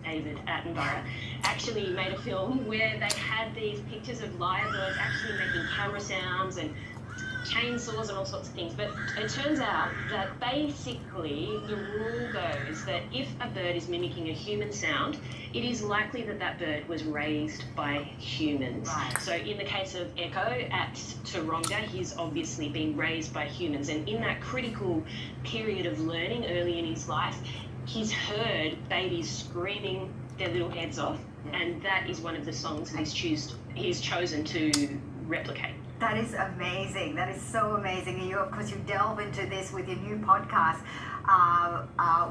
David Attenborough, actually made a film where they had these pictures of lyrebirds actually making camera sounds and chainsaws and all sorts of things. But it turns out that basically the rule goes that if a bird is mimicking a human sound, it is likely that that bird was raised by humans. Right. So in the case of Echo at Taronga, he's obviously been raised by humans. And in that critical period of learning early in his life, he's heard babies screaming their little heads off. And that is one of the songs that he's chosen to replicate. That is amazing. That is so amazing. And you, of course, you delve into this with your new podcast,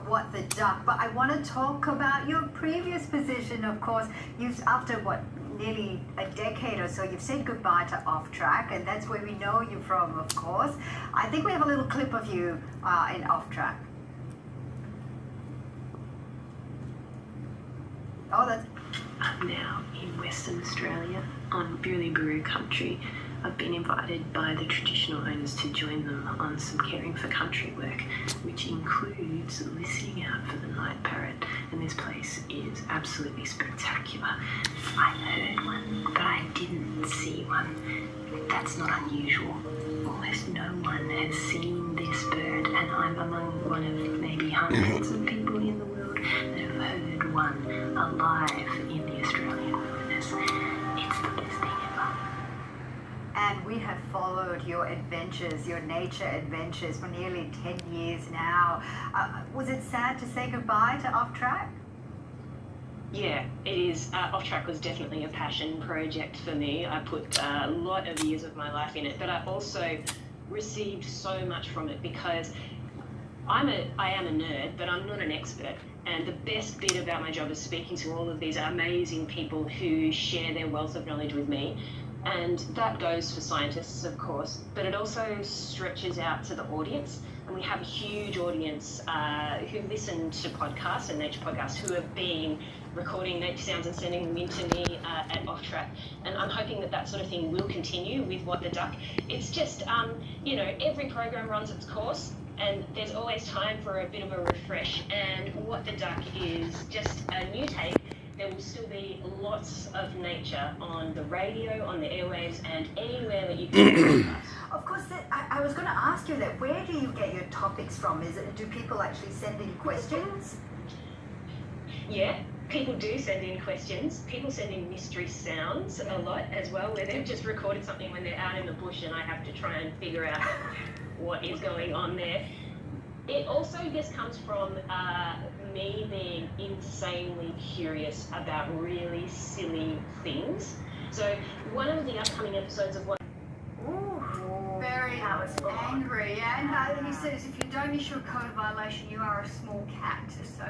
What the Duck. But I want to talk about your previous position. Of course, you've after nearly a decade or so, you've said goodbye to Off Track, and that's where we know you from, of course. I think we have a little clip of you in Off Track. Oh, that's now in Western Australia on Burley country. I've been invited by the traditional owners to join them on some caring for country work, which includes listening out for the night parrot, and this place is absolutely spectacular. I heard one, but I didn't see one. That's not unusual. Almost no one has seen this bird, and I'm among one of maybe hundreds of people in the world that have heard one alive in the Australian wilderness. It's the best thing ever. And we have followed your adventures, your nature adventures, for nearly 10 years now. Was it sad to say goodbye to Off Track? Yeah, it is. Off Track was definitely a passion project for me. I put a lot of years of my life in it, but I also received so much from it because I am a nerd, but I'm not an expert. And the best bit about my job is speaking to all of these amazing people who share their wealth of knowledge with me. And that goes for scientists, of course, but it also stretches out to the audience. And we have a huge audience who listen to podcasts and nature podcasts who have been recording nature sounds and sending them in to me at Off Track. And I'm hoping that that sort of thing will continue with What the Duck. It's just, every program runs its course and there's always time for a bit of a refresh. And What the Duck is just a new take. There will still be lots of nature on the radio, on the airwaves, and anywhere that you can. Of course, I was going to ask you that. Where do you get your topics from? Do people actually send in questions? Yeah, people do send in questions. People send in mystery sounds a lot as well, where they've just recorded something when they're out in the bush and I have to try and figure out what is going on there. It also just comes from me being insanely curious about really silly things. So one of the upcoming episodes of What... Very angry, and he says if you don't issue a code violation, you are a small cat. So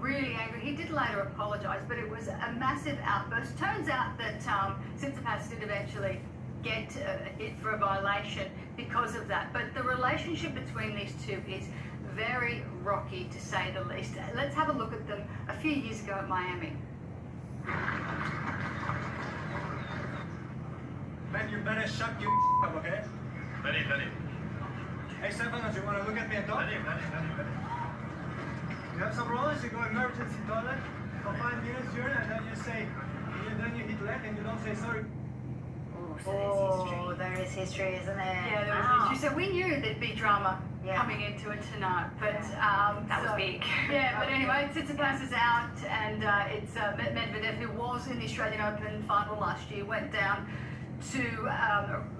really angry. He did later apologise, but it was a massive outburst. Turns out that Tsitsipas did eventually get hit for a violation because of that. But the relationship between these two is very rocky, to say the least. Let's have a look at them a few years ago at Miami. Man, you better shut your up, okay? Ready. Hey, Stefanos, you want to look at me and talk? Ready. You have some rules, you go emergency toilet for 5 minutes, urine, and then you say, then you hit left and you don't say sorry. So there is history, isn't there? Yeah, there was history. So we knew there'd be drama coming into it tonight, but that was big. Yeah, but anyway, Tsitsipas is out, and it's Medvedev, who was in the Australian Open final last year, went down to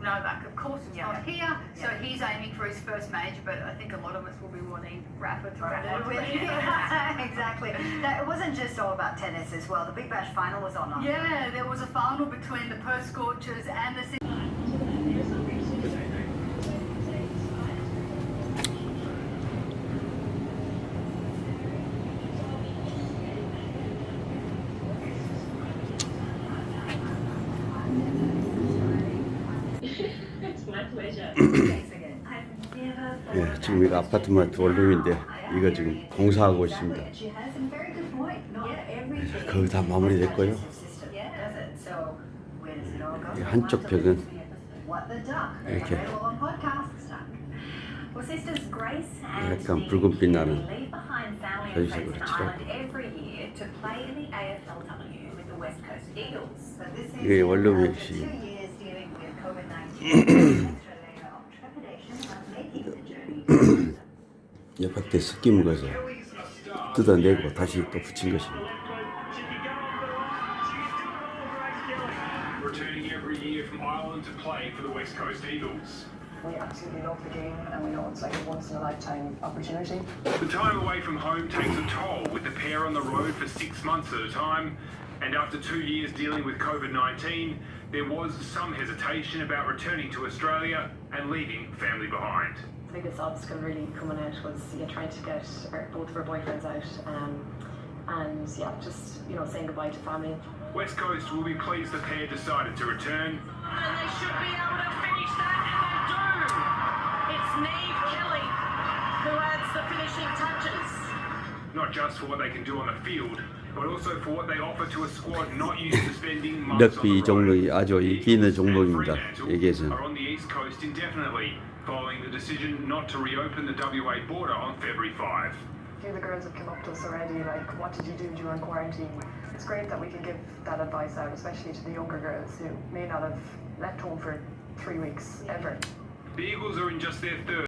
Novak, of course, is not here, so he's aiming for his first major, but I think a lot of us will be wanting Rafa to wrap up with. Exactly. It wasn't just all about tennis as well. The Big Bash final was on. Yeah, there was a final between the Perth Scorchers and the... 예, 지금 이거 아파트마트 원룸인데 이거 지금 공사하고 있습니다. 거의 다 마무리됐고요. 이 한쪽 벽은 이렇게 Well, sisters Grace and 약간 붉은빛 나는 leave behind family and 저희 friends 집으로 in 치라고. Ireland every year to play in the AFLW with the West Coast Eagles. But this 이게 season, 원룸이 after 역시 2 years dealing with COVID-19, extra layer of trepidation about making the journey. 옆에 습기 묵어서 뜯어내고 다시 또 붙인 것입니다. Returning every year from Ireland to play for the West Coast Eagles. We absolutely love the game and we know it's like a once in a lifetime opportunity. The time away from home takes a toll, with the pair on the road for 6 months at a time. And after 2 years dealing with COVID-19, there was some hesitation about returning to Australia and leaving family behind. The biggest obstacle really coming out was trying to get both of our boyfriends out and just saying goodbye to family. West Coast will be pleased the pair decided to return. And they should be able to finish that, and they do. It's Neve Kelly who adds the finishing touches. Not just for what they can do on the field, but also for what they offer to a squad not used to spending months on 럭비 the road. 종목이 아주 인기 있는 종목입니다. 여기에서는. Are on the East Coast indefinitely, following the decision not to reopen the WA border on February 5. A few of the girls have come up to us already, like, what did you do during quarantine? It's great that we can give that advice out, especially to the younger girls who may not have left home for 3 weeks ever. The Eagles are in just their third